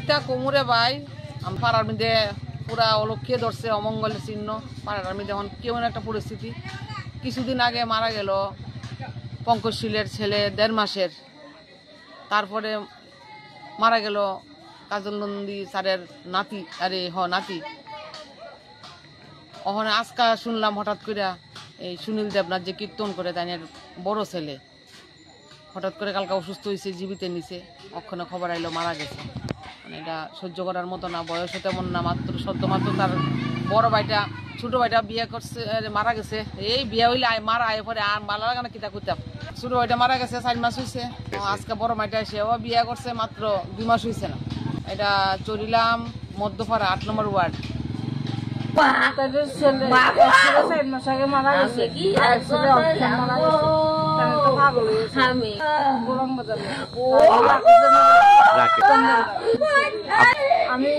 কিতা কোমরে ভাই আমি পাড়ার মধ্যে পুরা অলক্ষে ধরছে অমঙ্গলের চিহ্ন পাড়ার মধ্যে এখন কেমন একটা পরিস্থিতি। কিছুদিন আগে মারা গেল পঙ্কজশীলের ছেলে 1.5 মাসের, তারপরে মারা গেল কাজল নন্দী স্যারের নাতি, নাতি। ওখানে আজকা শুনলাম হঠাৎ করে এই সুনীল দেবনাথ যে কীর্তন করে তাই বড় ছেলে হঠাৎ করে কালকে অসুস্থ হয়েছে, জীবিত নিছে, অক্ষণে খবর আইলো মারা গেছে। মানে এটা সহ্য করার মতো না, বয়সও তেমন না, মাত্র তার বড় ভাইটা ছোট ভাইটা বিয়ে করছে, মারা গেছে। এই বিয়ে হইলে মারা আয় পরে আর ভালো লাগে না কিতা করতাম। ছোট ভাইটা মারা গেছে 4 মাস হয়েছে, আজকে বড় ভাইটা সেও বিয়ে করছে মাত্র 2 মাস হয়েছে না। এটা চরিলাম মধ্যপাড়া 8 নম্বর ওয়ার্ড। আমি